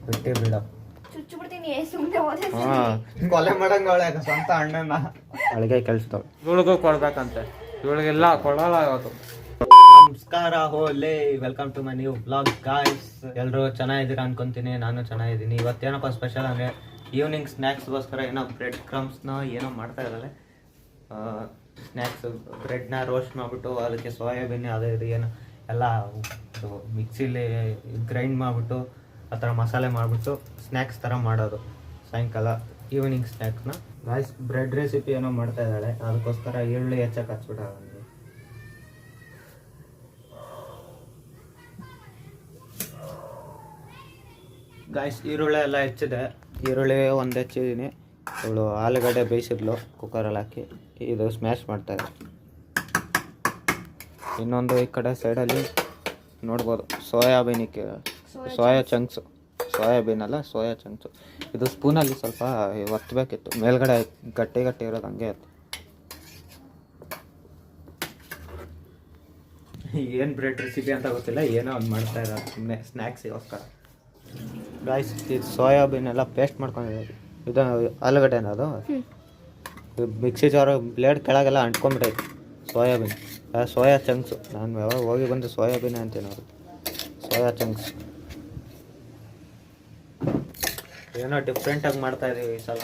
ಬಿಟ್ಟಿ ಬಿಡ ಚುಚ್ಚು ಬಿಡ್ತೀನಿ ಸುಮ್ಮನೆ ಹೋದ್ರೆ ಕೊಲೆ ಮಾಡಂಗ ಅವಳೆ ಸ್ವಂತ ಅಣ್ಣನ ಅಳಿಗೆ ಕೆಲ್ಸದವ್ ಇವಳಿಗೂ ಕೊಡ್ಬೇಕಂತೆ ಇವಳಿಗೆಲ್ಲ ಕೊಡಲ್ಲ ಇವತ್ತು. ನಮಸ್ಕಾರ ಹೋಲೆ welcome to my new blog guys. ಎಲ್ಲರೂ ಚೆನ್ನಾಗಿದ್ದೀರಾ ಅನ್ಕೊಂತೀನಿ, ನಾನು ಚೆನ್ನಾಗಿದ್ದೀನಿ. ಇವತ್ತೇನಪ್ಪ ಸ್ಪೆಷಲ್ ಅಂದರೆ ಈವ್ನಿಂಗ್ ಸ್ನ್ಯಾಕ್ಸ್ಗೋಸ್ಕರ ಏನೋ ಬ್ರೆಡ್ ಕ್ರಮ್ಸ್ನ ಏನೋ ಮಾಡ್ತಾ ಇದ್ದಾರೆ. ಸ್ನ್ಯಾಕ್ಸ್ ಬ್ರೆಡ್ನ ರೋಸ್ಟ್ ಮಾಡಿಬಿಟ್ಟು ಅದಕ್ಕೆ ಸೋಯಾಬೀನ್ ಅದು ಇದು ಏನು ಎಲ್ಲ ಮಿಕ್ಸಿಲಿ ಗ್ರೈಂಡ್ ಮಾಡಿಬಿಟ್ಟು ಆ ಥರ ಮಸಾಲೆ ಮಾಡಿಬಿಟ್ಟು ಸ್ನ್ಯಾಕ್ಸ್ ಥರ ಮಾಡೋದು ಸಾಯಂಕಾಲ ಈವ್ನಿಂಗ್ ಸ್ನ್ಯಾಕ್ಸ್ನ. ಗಾಯ್ಸ್ ಬ್ರೆಡ್ ರೆಸಿಪಿ ಏನೋ ಮಾಡ್ತಾ ಇದ್ದಾಳೆ, ಅದಕ್ಕೋಸ್ಕರ ಈರುಳ್ಳಿ ಹೆಚ್ಚಕ್ಕೆ ಹಚ್ಬಿಟ್ಟ ನನಗೆ. ಗಾಯ್ಸ್ ಈರುಳ್ಳಿ ಎಲ್ಲ ಹೆಚ್ಚಿದೆ, ಈರುಳ್ಳಿ ಒಂದು ಹೆಚ್ಚಿದ್ದೀನಿ. ಅವಳು ಆಲೂಗಡ್ಡೆ ಬೇಯಿಸಿದ್ಲು ಕುಕ್ಕರಲ್ಲಿ ಹಾಕಿ, ಇದು ಸ್ಮ್ಯಾಶ್ ಮಾಡ್ತಾಯಿದ್ದೆ. ಇನ್ನೊಂದು ಈ ಕಡೆ ಸೈಡಲ್ಲಿ ನೋಡ್ಬೋದು ಸೋಯಾಬೀನಿಕ್ಕೆ ಸೋಯಾ ಚಂಕ್ಸು, ಸೋಯಾಬೀನ್ ಅಲ್ಲ ಸೋಯಾ ಚಂಕ್ಸು. ಇದು ಸ್ಪೂನಲ್ಲಿ ಸ್ವಲ್ಪ ಒತ್ತಬೇಕಿತ್ತು, ಮೇಲ್ಗಡೆ ಗಟ್ಟಿ ಗಟ್ಟಿ ಇರೋದು ಹಂಗೆ ಇತ್ತು. ಏನು ಬ್ರೆಡ್ ರೆಸಿಪಿ ಅಂತ ಗೊತ್ತಿಲ್ಲ, ಏನೋ ಒಂದು ಮಾಡ್ತಾ ಇರೋದು ಸುಮ್ಮನೆ ಸ್ನ್ಯಾಕ್ಸಿಗೋಸ್ಕರ. ಗಾಯ್ಸ್ ಇದು ಸೋಯಾಬೀನ್ ಎಲ್ಲ ಪೇಸ್ಟ್ ಮಾಡ್ಕೊಂಡಿದ್ದೀವಿ. ಇದು ಆಲೂಗಡ್ಡೆನ ಅದು ಮಿಕ್ಸಿ ಜಾರು ಬ್ಲೇಡ್ ಕೆಳಗೆಲ್ಲ ಅಂಟ್ಕೊಂಡ್ಬಿಟ್ಟೈತೆ ಸೋಯಾಬೀನ್. ಸೋಯಾ ಚಂಕ್ಸು, ನಾನು ಯಾವಾಗ ಹೋಗಿ ಬಂದು ಸೋಯಾಬೀನ್ ಅಂತೀನಿ ಅವರು, ಸೋಯಾ ಚಂಕ್ಸ್. ಏನೋ ಡಿಫ್ರೆಂಟಾಗಿ ಮಾಡ್ತಾಯಿದ್ದೀವಿ ಈ ಸಲ,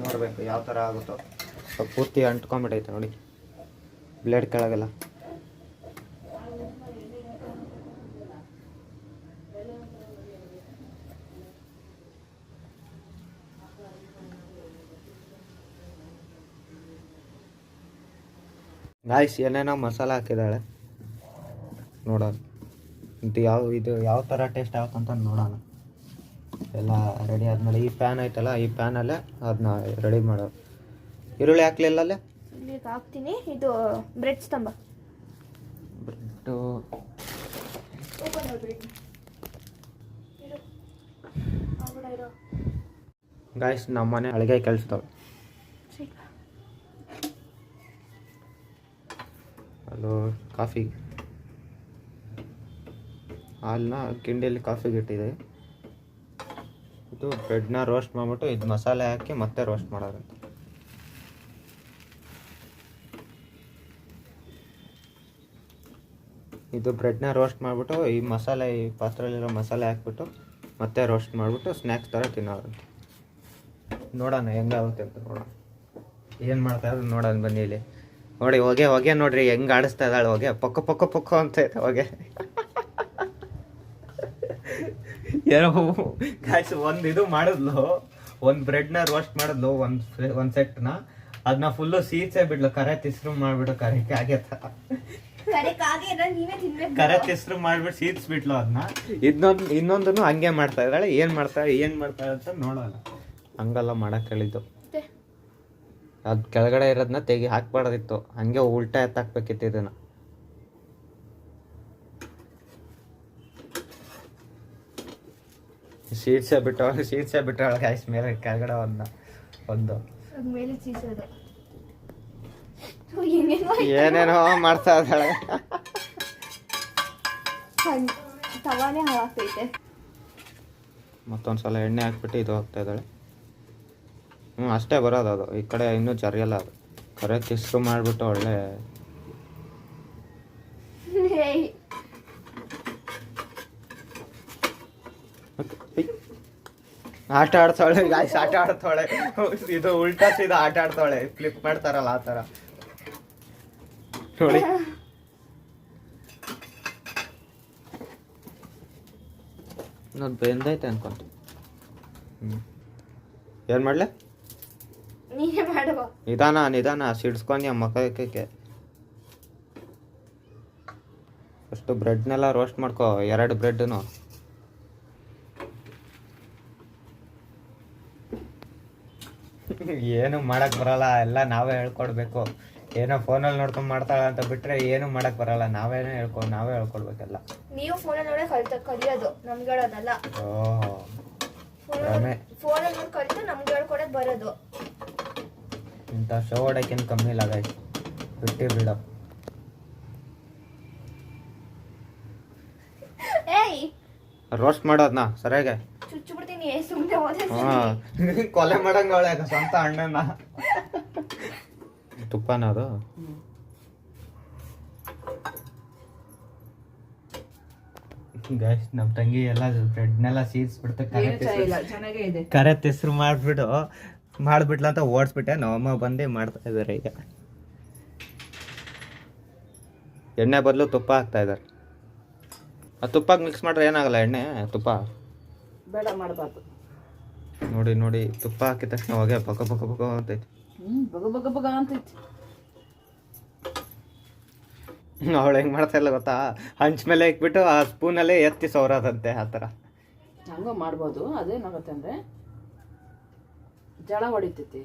ನೋಡಬೇಕು ಯಾವ ಥರ ಆಗುತ್ತೋ. ಪೂರ್ತಿ ಅಂಟ್ಕೊಂಡ್ಬಿಟ್ಟೈತೆ ನೋಡಿ ಬ್ಲೇಡ್ ಕೆಳಗೆಲ್ಲ. ಗಾಯ್ಸ್ ಏನೇನೋ ಮಸಾಲೆ ಹಾಕಿದ್ದಾಳೆ, ನೋಡೋಣ ಇದು ಯಾವ ಥರ ಟೇಸ್ಟ್ ಆಗುತ್ತಂತ ನೋಡೋಣ. ಎಲ್ಲ ರೆಡಿ ಆದಮೇಲೆ ಈ ಪ್ಯಾನ್ ಐತಲ್ಲ, ಈ ಪ್ಯಾನಲ್ಲೇ ಅದನ್ನ ರೆಡಿ ಮಾಡೋದು. ಈರುಳ್ಳಿ ಹಾಕ್ಲಿಲ್ಲ ಅಲ್ಲೇ ಇಲ್ಲಿಗೆ ಹಾಕ್ತೀನಿ. ಇದು ಬ್ರೆಡ್ ಸ್ತಂಭ, ಬ್ರೆಡ್ಡು ಗಾಯ್ಸ್ ನಮ್ಮ ಮನೆ ಅಡುಗೆ ಕೆಲ್ಸದವು. ಅದು ಕಾಫಿ ಹಾಲನ್ನ ಕಿಂಡಿಯಲ್ಲಿ ಕಾಫಿಗೆ ಇಟ್ಟಿದೆ. ಇದು ಬ್ರೆಡ್ನ ರೋಸ್ಟ್ ಮಾಡಿಬಿಟ್ಟು ಇದು ಮಸಾಲೆ ಹಾಕಿ ಮತ್ತೆ ರೋಸ್ಟ್ ಮಾಡೋದಂತೆ. ಇದು ಬ್ರೆಡ್ನ ರೋಸ್ಟ್ ಮಾಡಿಬಿಟ್ಟು ಈ ಮಸಾಲೆ, ಈ ಪಾತ್ರೆಯಲ್ಲಿರೋ ಮಸಾಲೆ ಹಾಕ್ಬಿಟ್ಟು ಮತ್ತೆ ರೋಸ್ಟ್ ಮಾಡಿಬಿಟ್ಟು ಸ್ನ್ಯಾಕ್ಸ್ ಥರ ತಿನ್ನೋದಂತೆ. ನೋಡೋಣ ಹೆಂಗಾಗುತ್ತೆ ಅಂತ ನೋಡೋಣ, ಏನು ಮಾಡ್ತಾ ಇರೋದು ನೋಡೋಣ ಬನ್ನಿ. ಇಲ್ಲಿ ನೋಡಿ ಹೊಗೆ ಹೊಗೆ ನೋಡ್ರಿ ಹೆಂಗೆ ಆಡಿಸ್ತಾ ಇದ್ದಾಳೆ ಹೊಗೆ, ಪೊಕ್ಕ ಪೊಕ್ಕ ಪೊಕ್ಕ ಅಂತ ಐತೆ ಹೊಗೆ. ಏನೋ ಗಾಯ್ಸ್ ಒಂದು ಇದು ಮಾಡಿದ್ಲು, ಒಂದು ಬ್ರೆಡ್ನ ರೋಸ್ಟ್ ಮಾಡಿದ್ಲು, ಒಂದು ಸೆಟ್ನ, ಅದನ್ನ ಫುಲ್ಲು ಸೀಸೆ ಬಿಡ್ಲು, ಕರೆ ತಿಸ್ರು ಮಾಡಿಬಿಟ್ಟು ಕರೆಕ್ಕೆ ಆಗೇತ ಕರೆ ತಿಸ್ರು ಮಾಡಿಬಿಟ್ಟು ಸೀದ್ಸ್ಬಿಟ್ಲು ಅದನ್ನ. ಇನ್ನೊಂದನ್ನು ಹಂಗೆ ಮಾಡ್ತಾ ಇದ್ದಾಳೆ. ಏನು ಮಾಡ್ತಾಳೆ ಅಂತ ನೋಡೋಣ. ಹಂಗೆಲ್ಲ ಮಾಡಕ್ಕೆ ಹೇಳಿದ್ದು, ಅದು ಕೆಳಗಡೆ ಇರೋದನ್ನ ಹಾಕ್ಬಾರ್ದಿತ್ತು, ಹಂಗೆ ಉಲ್ಟಾ ಎತ್ತಾಕ್ಬೇಕಿತ್ತು ಇದನ್ನು. ಶೀಟ್ಸೇ ಬಿಟ್ಟವಳ ಗಾಯ್ಸ್ ಮೇಲೆ ಕೆಳಗಡೆ ಒಂದು ಏನೇನೋ ಮಾಡ್ತಾ ಇದ್ದಾಳೆ. ಮತ್ತೊಂದ್ಸಲ ಎಣ್ಣೆ ಹಾಕ್ಬಿಟ್ಟು ಇದು ಹಾಕ್ತಾ ಇದ್ದಾಳೆ. ಅಷ್ಟೇ ಬರೋದು ಅದು, ಈ ಕಡೆ ಇನ್ನೂ ಜರಿಯಲ್ಲ ಅದು. ಕರೆಕ್ಟ್ ಇಷ್ಟು ಮಾಡಿಬಿಟ್ಟು ಒಳ್ಳೆ ಆಟ ಆಡ್ತಾಳೆ ಗಾಯ್ಸ್, ಆಟ ಆಡ್ತಾಳೆ. ಇದು ಉಲ್ಟಾ ಸೀದಾ ಆಟ ಆಡ್ತಾಳೆ, ಫ್ಲಿಪ್ ಮಾಡ್ತಾರಲ್ಲ ಆ ಥರ ನೋಡಿ. ನಾನು ಬೆಂದೈತೆ ಅನ್ಕೊಂತ. ಏನು ಮಾಡಲೆ, ನಿಧಾನ ಸಿಡ್ಸ್ಕೊಂಡು ಮಕ್ಕಕ್ಕೆ. ಫಸ್ಟು ಬ್ರೆಡ್ನೆಲ್ಲ ರೋಸ್ಟ್ ಮಾಡ್ಕೊ, 2 ಬ್ರೆಡ್ನು. ಏನು ಮಾಡಕ್ಕೆ ಬರಲ್ಲ, ಎಲ್ಲ ನಾವೇ ಹೇಳ್ಕೊಡ್ಬೇಕು. ಏನೋ ಫೋನಲ್ಲಿ ನೋಡ್ಕೊಂಡು ಮಾಡ್ತಾಳ ಅಂತ ಬಿಟ್ರೆ ಏನು ಮಾಡಕ್ಕೆ ಬರಲ್ಲ, ನಾವೇ ಹೇಳ್ಕೊಡ್ಬೇಕೆಲ್ಲ. ನೀವು ಫೋನಲ್ಲಿ ನೋಡೇ ಕಲಿಯೋದು, ನಮ್ಗೆ ಹೇಳೋದಲ್ಲ. ಫೋನಲ್ಲಿ ನೋಡಿ ಕಲಿತು ನಮ್ಗೆ ಹೇಳ್ಕೊಡೋದು ಬರೋದು. ಇಂಥ ಶೋ ಹೊಡೋಕ್ಕೇನು ಕಮ್ಮಿ ಇಲ್ಲ ಗಾಯ್ಸ್, ಬಿಟ್ಟಿ ಬಿಡ. ರೋಸ್ಟ್ ಮಾಡೋದ್ನ ಸರಿಯಾಗೆ. ಚುಚ್ಚು ಬಿಡ್ತೀನಿ ಸುಮ್ಮನೆ ಹೋದ್ರೆ ಹಾಂ ಕೊಲೆ ಮಾಡಂಗೆ ಅವಳೆ ಸ್ವಂತ ಅಣ್ಣನ. ತುಪ್ಪನ ಅದು ಗೈಸ್ ನಮ್ಮ ತಂಗಿ ಎಲ್ಲ ಬ್ರೆಡ್ನೆಲ್ಲ ಸೀರಿಸ್ಬಿಡ್ತೆ ಚೆನ್ನಾಗೇ ಇದೆ. ಕರೆತ್ ಹೆಸ್ರು ಮಾಡಿಬಿಟ್ಲ ಅಂತ ಓಡಿಸ್ಬಿಟ್ಟೆ. ನಮ್ಮಮ್ಮ ಬಂದು ಮಾಡ್ತಾ ಇದ್ದಾರೆ ಈಗ. ಎಣ್ಣೆ ಬದಲು ತುಪ್ಪ ಹಾಕ್ತಾ ಇದ್ದಾರೆ. ಆ ತುಪ್ಪಕ್ಕೆ ಮಿಕ್ಸ್ ಮಾಡ್ರೆ ಏನಾಗಲ್ಲ ಎಣ್ಣೆ ತುಪ್ಪ ಬೇಡ ಮಾಡಬಾರ್ದು. ನೋಡಿ ನೋಡಿ ತುಪ್ಪ ಹಾಕಿದ ತಕ್ಷಣ ಹೊಗೆ ಬಗ ಬಗ ಬಗ ಅಂತೈತಿ. ಬಗ ಬಗ ಬಗ ಅಂತೈತಿ. ಅವಳು ಹೆಂಗೆ ಮಾಡ್ತಾ ಇಲ್ಲ ಗೊತ್ತಾ, ಹಂಚ್ ಮೇಲೆ ಇಕ್ಬಿಟ್ಟು ಆ ಸ್ಪೂನಲ್ಲೇ ಎತ್ತಿ ಸೌರದಂತೆ ಆ ಥರ. ಹಂಗ ಮಾಡ್ಬೋದು. ಅದೇನಾಗುತ್ತೆ ಅಂದರೆ ಜಳ ಹೊಡಿತೈತಿ.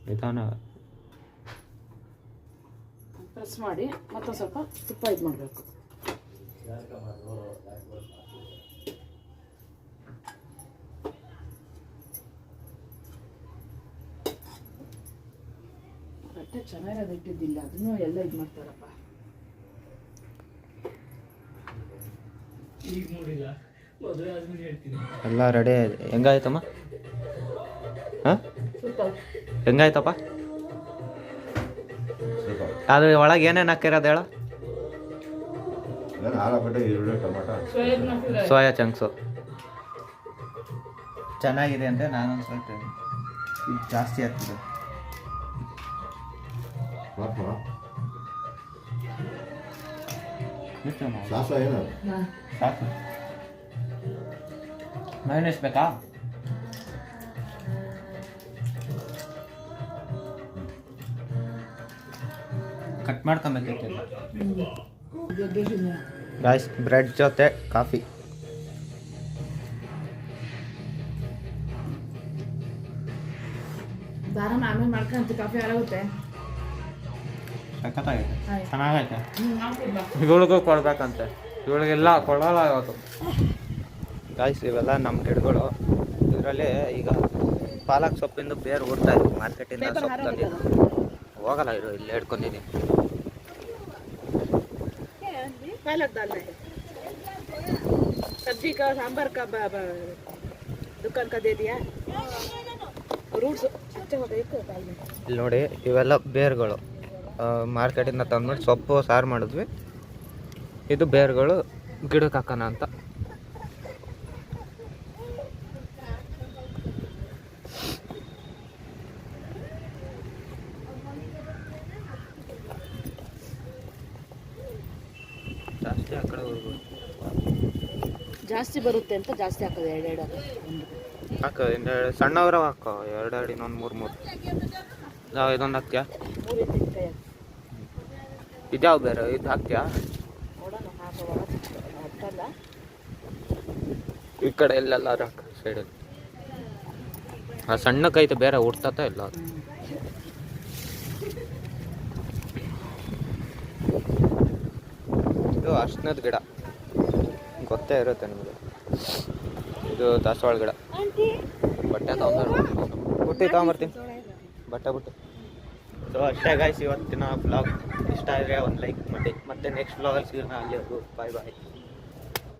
ನಿಧಾನ ಪ್ರೆಸ್ ಮಾಡಿ ಮತ್ತೊಂದು ಸ್ವಲ್ಪ ತುಪ್ಪ ಇದು ಮಾಡಬೇಕು. ಬಟ್ಟೆ ಚೆನ್ನಾಗಿ ಇಟ್ಟಿದ್ದಿಲ್ಲ, ಅದನ್ನು ಎಲ್ಲ ಇದು ಮಾಡ್ತಾರಪ್ಪ. ಎಲ್ಲ ರೆಡಿ ಆಗಿದೆ. ಹೆಂಗಾಯ್ತಮ್ಮ? ಹಾಂ ಹೆಂಗಾಯ್ತಪ್ಪ? ಅದು ಒಳಗೆ ಏನೇನು ಹಾಕಿರೋದು ಹೇಳ? ಸೋಯಾ ಚಂಕ್ಸು ಚೆನ್ನಾಗಿದೆ ಅಂತ ನಾನು ಸ್ವಲ್ಪ ಇದು ಜಾಸ್ತಿ ಆಗ್ತದೆ. ಸಾಕು. ಮೈನಸ್ ಬೇಕಾ? ಕಟ್ ಮಾಡ್ಕೊಬೇಕೈತೆ. ಗಾಯ್ಸ್ ಬ್ರೆಡ್ ಜೊತೆ ಕಾಫಿ. ದಾರನ ಆಮೇಲೆ ಮಾಡ್ಕೊಂತ ಕಾಫಿ ಆರಾಗುತ್ತೆ. ಸಖತ್ತಾಗೈತೆ, ಚೆನ್ನಾಗೈತೆ. ಇವಳಿಗೂ ಕೊಡ್ಬೇಕಂತೆ, ಇವಳಿಗೆಲ್ಲ ಕೊಡಲ್ಲ ಇವತ್ತು. ಗಾಯ್ಸ್ ಇವೆಲ್ಲ ನಮ್ಮ ಗಿಡಗಳು. ಇದರಲ್ಲಿ ಈಗ ಪಾಲಕ್ ಸೊಪ್ಪಿಂದ ಬೇರೆ ಊರ್ತಾ ಇದ್ವಿ ಮಾರ್ಕೆಟಿಂದ. ಸೊಪ್ಪು ತಂದಿದ್ದು ಹೋಗಲ್ಲ ಇರು, ಇಲ್ಲೇ ಹಿಡ್ಕೊಂಡಿದ್ದೀನಿ. पालक डालना है, सब्जी का सांभर का दुकान का दे दिया, रूट्स अच्छा होगा एक डालना. ಇಲ್ಲಿ ನೋಡಿ ಇವೆಲ್ಲ ಬೇರುಗಳು ಮಾರ್ಕೆಟಿಂದ ತಂದ್ಬಿಟ್ಟು ಸೊಪ್ಪು ಸಾರು ಮಾಡಿದ್ವಿ. ಇದು ಬೇರುಗಳು ಗಿಡಕ್ಕೆ ಹಾಕೋಣ ಅಂತ. ಜಾಸ್ತಿ ಆ ಕಡೆ ಹೋಗ್ಬೋದು. ಜಾಸ್ತಿ ಬರುತ್ತೆ ಅಂತ ಜಾಸ್ತಿ ಹಾಕೋದು. ಎರಡು ಹಾಕು, ಸಣ್ಣವ್ರ ಹಾಕೋ. ಎರಡು ಇನ್ನೊಂದು ಮೂರು ನಾವು ಇದೊಂದು ಹಾಕ್ತೀಯಾ? ಇದ್ಯಾವ ಬೇರೆ ಇದು ಹಾಕ್ತೀಯಾ? ಈ ಕಡೆ ಎಲ್ಲೆಲ್ಲ ಹಾಕ ಸೈಡಲ್ಲಿ. ಆ ಸಣ್ಣಕ್ಕೈತೆ ಬೇರೆ ಹುಡ್ತತ ಇಲ್ಲ ಅದು. ಇದು ಅರ್ಶಿನದ ಗಿಡ ಗೊತ್ತೇ ಇರುತ್ತೆ ನಿಮಗೆ. ಇದು ದಾಸವಾಳ ಗಿಡ. ಬಟ್ಟೆ ತಗೊಂಬರ್ತೀನಿ ಬಟ್ಟೆ. ಸೊ ಅಷ್ಟೇ ಗಾಯ್ಸ್ ಇವತ್ತಿನ ಬ್ಲಾಗ್. ಇಷ್ಟ ಆದರೆ ಒಂದು ಲೈಕ್ ಮಾಡಿ. ಮತ್ತೆ ನೆಕ್ಸ್ಟ್ ಬ್ಲಾಗಲ್ಲಿ ಸಿಗೋಣ. ಅಲ್ಲಿವರೆಗೂ ಬಾಯ್ ಬಾಯ್.